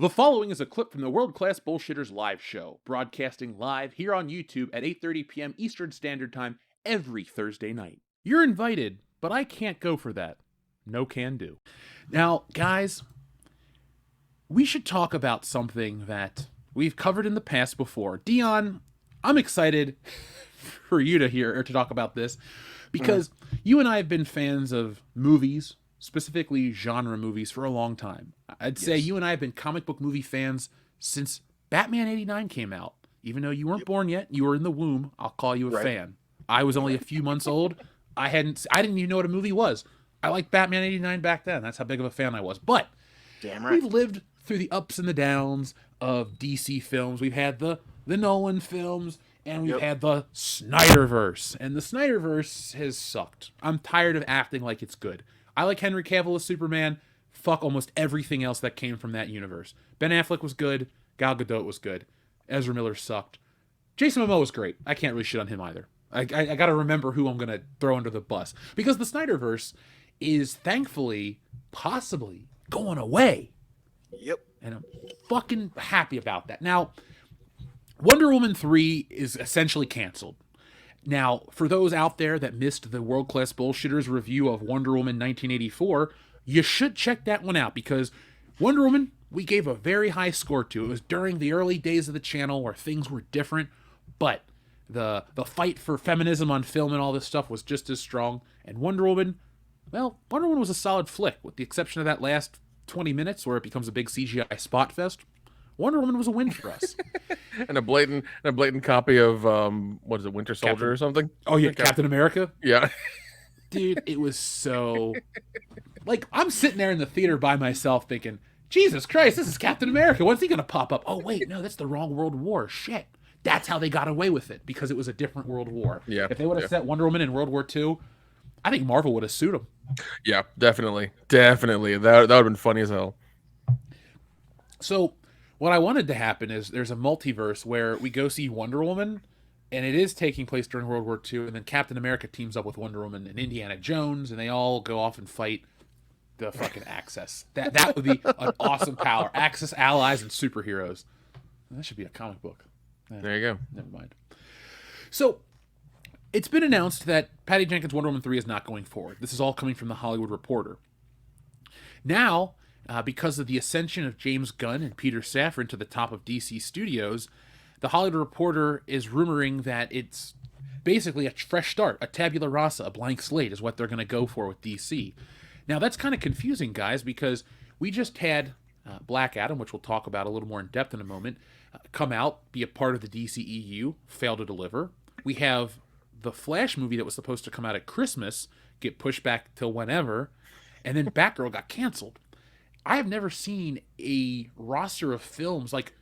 The following is a clip from the World Class Bullshitters live show, broadcasting live here on YouTube at 8:30 p.m. Eastern Standard Time every Thursday night. You're invited, but I can't go for that. No can do. Now, guys, we should talk about something that we've covered in the past before. Dion, I'm excited for you to hear or to talk about this because you and I have been fans of movies, specifically genre movies, for a long time. I'd say you and I have been comic book movie fans since Batman '89 came out. Even though you weren't born yet, you were in the womb, I'll call you a fan. I was only a few months old. I didn't even know what a movie was. I liked Batman '89 back then. That's how big of a fan I was. But we've lived through the ups and the downs of DC films. We've had the Nolan films, and we've had the Snyderverse. And the Snyderverse has sucked. I'm tired of acting like it's good. I like Henry Cavill as Superman. Fuck almost everything else that came from that universe. Ben Affleck was good. Gal Gadot was good. Ezra Miller sucked. Jason Momoa was great. I can't really shit on him either. I got to remember who I'm going to throw under the bus. Because the Snyderverse is thankfully, possibly, going away. Yep. And I'm fucking happy about that. Now, Wonder Woman 3 is essentially canceled. Now, for those out there that missed the World Class Bullshitters review of Wonder Woman 1984, you should check that one out because Wonder Woman, we gave a very high score to. It was during the early days of the channel where things were different, but the fight for feminism on film and all this stuff was just as strong. And Wonder Woman was a solid flick, with the exception of that last 20 minutes where it becomes a big CGI spot fest. Wonder Woman was a win for us. And a blatant copy of what is it, Winter Soldier or something? Oh yeah, Captain America? Yeah. Dude, it was so like I'm sitting there in the theater by myself thinking, Jesus Christ, this is Captain America. When's he gonna pop up? Oh wait, no, that's the wrong World War. Shit. That's how they got away with it, because it was a different World War. Yeah. If they would have set Wonder Woman in World War II, I think Marvel would have sued them. Yeah, definitely. That would have been funny as hell. So what I wanted to happen is there's a multiverse where we go see Wonder Woman, and it is taking place during World War II, and then Captain America teams up with Wonder Woman and Indiana Jones, and they all go off and fight the fucking Axis. That would be an awesome power. Axis allies and superheroes. That should be a comic book. There you go. Never mind. So it's been announced that Patty Jenkins' Wonder Woman 3 is not going forward. This is all coming from The Hollywood Reporter. Now, because of the ascension of James Gunn and Peter Safran to the top of DC Studios, The Hollywood Reporter is rumoring that it's basically a fresh start, a tabula rasa, a blank slate is what they're going to go for with DC. Now, that's kind of confusing, guys, because we just had Black Adam, which we'll talk about a little more in depth in a moment, come out, be a part of the DCEU, fail to deliver. We have the Flash movie that was supposed to come out at Christmas get pushed back till whenever, and then Batgirl got canceled. I have never seen a roster of films, like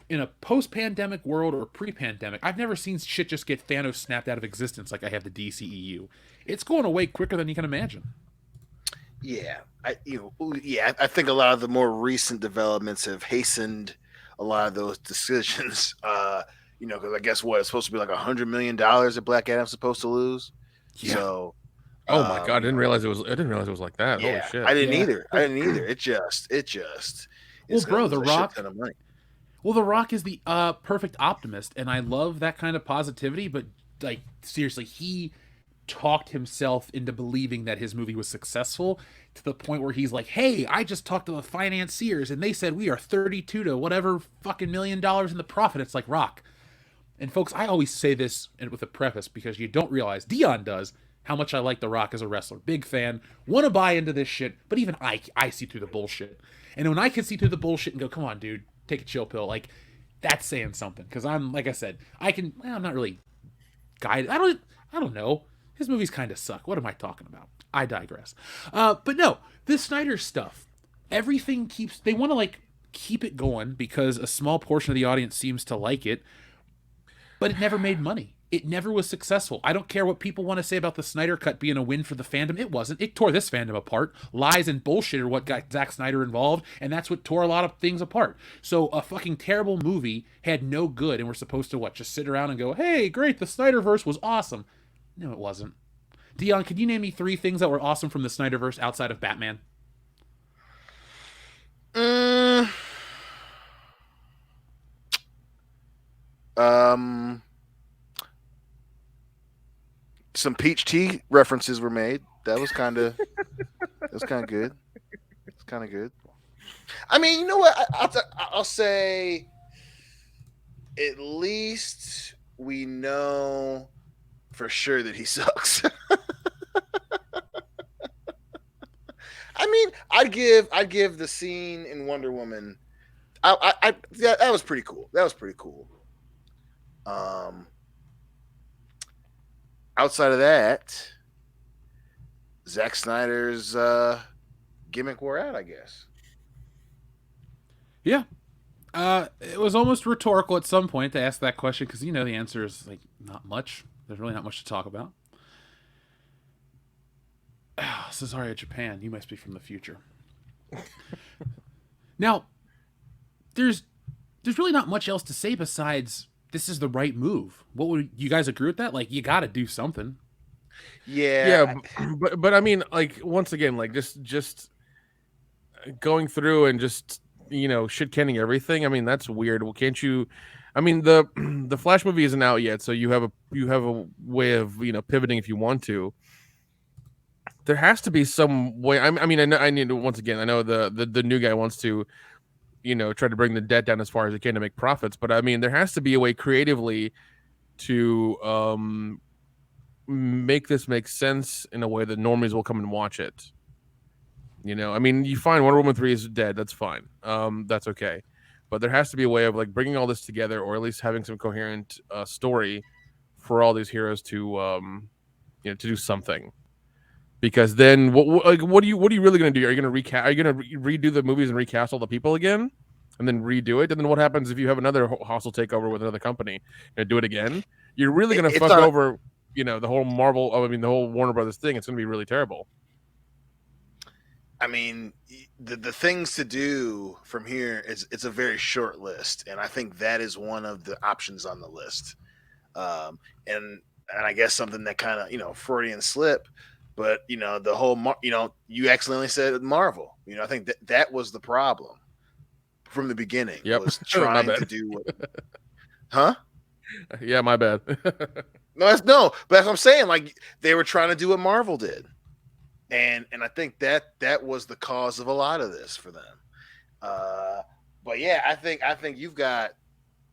in a post-pandemic world or pre-pandemic, I've never seen shit just get Thanos snapped out of existence like I have the DCEU. It's going away quicker than you can imagine. Yeah, I think a lot of the more recent developments have hastened a lot of those decisions. Because I guess it's supposed to be like $100 million that Black Adam's supposed to lose. Yeah. So, oh my god, I didn't realize it was like that. Yeah, Holy shit! I didn't either. It just. Well, bro, The Rock. Well, The Rock is the perfect optimist, and I love that kind of positivity. But like, seriously, he talked himself into believing that his movie was successful to the point where he's like, hey, I just talked to the financiers and they said we are 32 to whatever fucking $1 million in the profit. It's like, Rock. And folks, I always say this with a preface because you don't realize, Dion does, how much I like The Rock as a wrestler. Big fan, want to buy into this shit, but even I see through the bullshit. And when I can see through the bullshit and go, come on, dude, take a chill pill, like, that's saying something. Because I'm, like I said, I'm not really guided. I don't know. His movies kind of suck. What am I talking about? I digress. But no, this Snyder stuff, everything they want to like keep it going because a small portion of the audience seems to like it, but it never made money. It never was successful. I don't care what people want to say about the Snyder Cut being a win for the fandom. It wasn't. It tore this fandom apart. Lies and bullshit are what got Zack Snyder involved, and that's what tore a lot of things apart. So a fucking terrible movie had no good, and we're supposed to just sit around and go, hey, great, the Snyderverse was awesome. No, it wasn't. Dion, could you name me 3 things that were awesome from the Snyderverse outside of Batman? Some peach tea references were made. That was kind of good. It's kind of good. I mean, you know what? I'll say at least we know for sure that he sucks. I mean, I'd give the scene in Wonder Woman. Yeah, that was pretty cool. Outside of that, Zack Snyder's gimmick wore out, I guess. Yeah. It was almost rhetorical at some point to ask that question because, the answer is like not much. There's really not much to talk about. Cesario, Japan, you must be from the future. Now, there's really not much else to say besides this is the right move. What would you guys agree with that? Like, you got to do something. Yeah. But I mean, like, once again, like just going through and just shit canning everything. I mean, that's weird. Well, can't you? I mean, the Flash movie isn't out yet, so you have a way of pivoting if you want to. There has to be some way. I mean, I need to, once again. I know the new guy wants to, try to bring the debt down as far as he can to make profits. But I mean, there has to be a way creatively to make this make sense in a way that normies will come and watch it. I mean, you find Wonder Woman 3 is dead. That's fine. That's okay. But there has to be a way of like bringing all this together, or at least having some coherent story for all these heroes to to do something. Because then, what are you really going to do? Are you going to recast? Are you going to redo the movies and recast all the people again, and then redo it? And then what happens if you have another hostile takeover with another company? Do it again? You're really going to fuck over, the whole Marvel. I mean, the whole Warner Brothers thing. It's going to be really terrible. I mean, the things to do from here it's a very short list, and I think that is one of the options on the list. And I guess something that kind of Freudian slip. But the whole you accidentally said Marvel. I think that was the problem from the beginning. Yep. Was trying to do what? Huh? Yeah, my bad. But that's what I'm saying. Like they were trying to do what Marvel did, and I think that was the cause of a lot of this for them. But yeah, I think you've got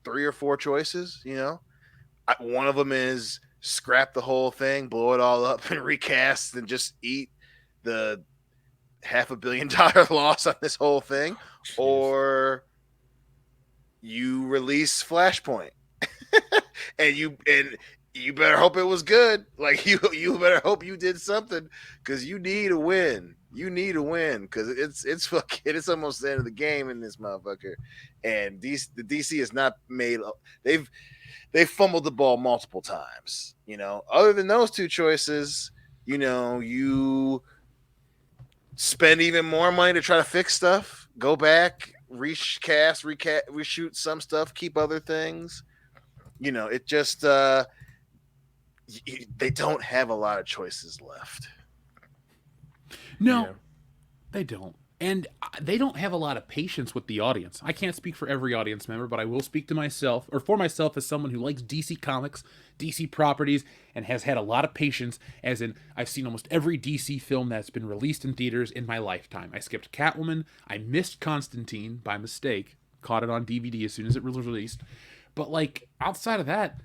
3 or 4 choices. One of them is scrap the whole thing, blow it all up, and recast, and just eat the $500 million loss on this whole thing, or you release Flashpoint, and you better hope it was good. Like you better hope you did something because you need a win. You need a win because it's almost the end of the game in this motherfucker, and the DC has not made. They've fumbled the ball multiple times. Other than those 2 choices, you spend even more money to try to fix stuff, go back, recast, reshoot some stuff, keep other things. It just they don't have a lot of choices left. No, they don't. And they don't have a lot of patience with the audience. I can't speak for every audience member, but I will speak to myself, or for myself as someone who likes DC comics, DC properties, and has had a lot of patience, as in I've seen almost every DC film that's been released in theaters in my lifetime. I skipped Catwoman. I missed Constantine by mistake. Caught it on DVD as soon as it was released. But, like, outside of that...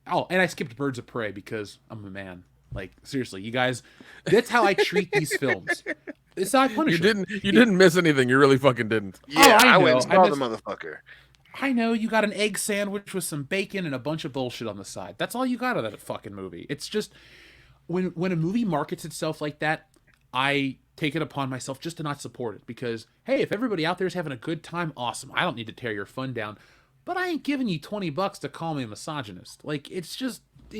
Oh, and I skipped Birds of Prey because I'm a man. Like, seriously, you guys... That's how I treat these films. It's not punishment. You didn't miss anything. You really fucking didn't. Yeah, I went and saw the motherfucker. I know you got an egg sandwich with some bacon and a bunch of bullshit on the side. That's all you got out of that fucking movie. It's just when a movie markets itself like that, I take it upon myself just to not support it because hey, if everybody out there is having a good time, awesome. I don't need to tear your fun down, but I ain't giving you $20 to call me a misogynist. Like it's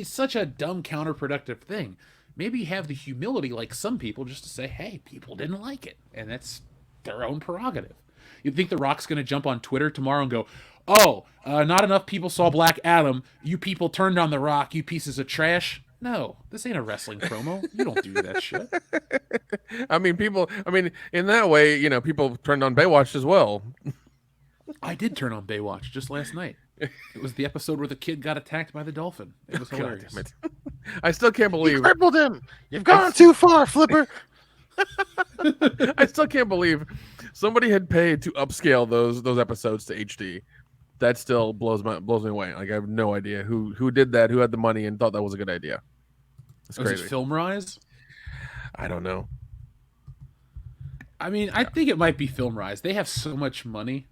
such a dumb counterproductive thing. Maybe have the humility like some people just to say, hey, people didn't like it. And that's their own prerogative. You think The Rock's going to jump on Twitter tomorrow and go, not enough people saw Black Adam. You people turned on The Rock, you pieces of trash. No, this ain't a wrestling promo. You don't do that shit. I mean, in that way, people turned on Baywatch as well. I did turn on Baywatch just last night. It was the episode where the kid got attacked by the dolphin. It was God hilarious. damn it. I still can't You believe crippled him. You've gone too far, Flipper. I still can't believe somebody had paid to upscale those episodes to HD. That still blows me away. Like I have no idea who did that, who had the money and thought that was a good idea. It's Was crazy. it FilmRise? I don't know. I mean, I think it might be FilmRise. They have so much money.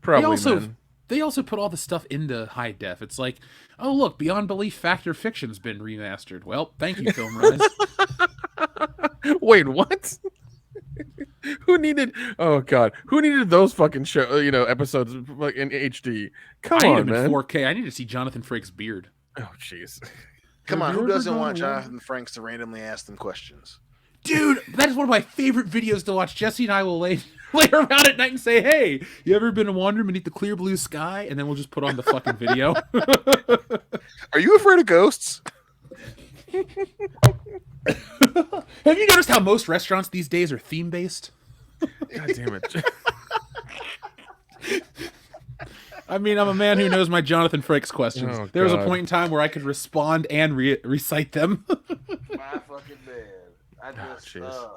Probably, man. They also put all the stuff into high def. It's like, oh look, Beyond Belief Fact or Fiction's been remastered. Well, thank you, FilmRise. Wait, what? Who needed? Oh God, who needed those fucking episodes like in HD? Come I need on, them man. in 4K. I need to see Jonathan Frakes' beard. Oh jeez. Come on, Have you who ever doesn't gone want to Jonathan Franks to randomly ask them questions? Dude, that is one of my favorite videos to watch. Jesse and I will lay around at night and say, hey, you ever been wandering beneath the clear blue sky? And then we'll just put on the fucking video. Are you afraid of ghosts? Have you noticed how most restaurants these days are theme-based? God damn it. I mean, I'm a man who knows my Jonathan Frakes questions. Oh, there was a God. point in time where I could respond and recite them. My fucking man. I just, jeez.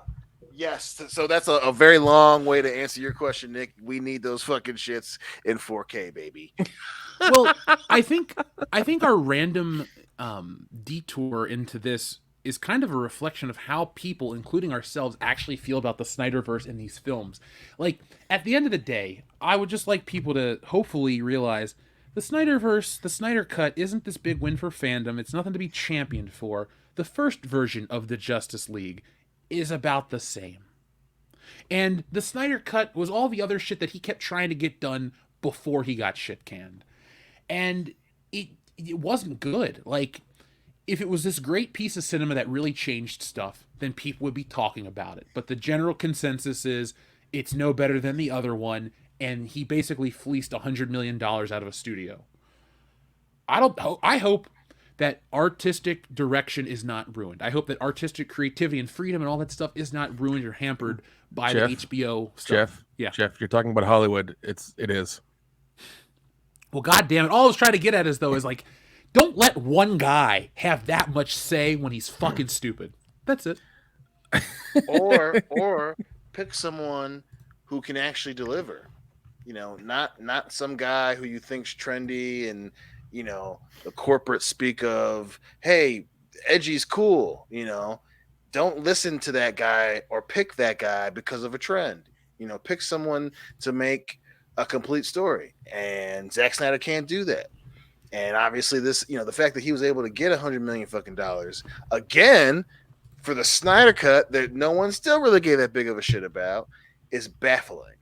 yes. So that's a very long way to answer your question, Nick. We need those fucking shits in 4K, baby. Well, I think our random detour into this is kind of a reflection of how people, including ourselves, actually feel about the Snyderverse in these films. Like, at the end of the day, I would just like people to hopefully realize the Snyderverse, the Snyder Cut, isn't this big win for fandom. It's nothing to be championed for. The first version of the Justice League is about the same. And the Snyder Cut was all the other shit that he kept trying to get done before he got shit canned. And it wasn't good. Like, if it was this great piece of cinema that really changed stuff, then people would be talking about it. But the general consensus is it's no better than the other one, and he basically fleeced $100 million out of a studio. I hope that artistic direction is not ruined. I hope that artistic creativity and freedom and all that stuff is not ruined or hampered by Jeff, the HBO stuff. Jeff, you're talking about Hollywood. It is. Well, God damn it. All I was trying to get at is like, don't let one guy have that much say when he's fucking stupid. That's it. or pick someone who can actually deliver. You know, not some guy who you think's trendy and, you know, the corporate speak of, hey, edgy's cool, you know. Don't listen to that guy or pick that guy because of a trend. You know, pick someone to make a complete story. And Zack Snyder can't do that. And obviously this, you know, the fact that he was able to get $100 million fucking dollars again for the Snyder Cut that no one still really gave that big of a shit about is baffling.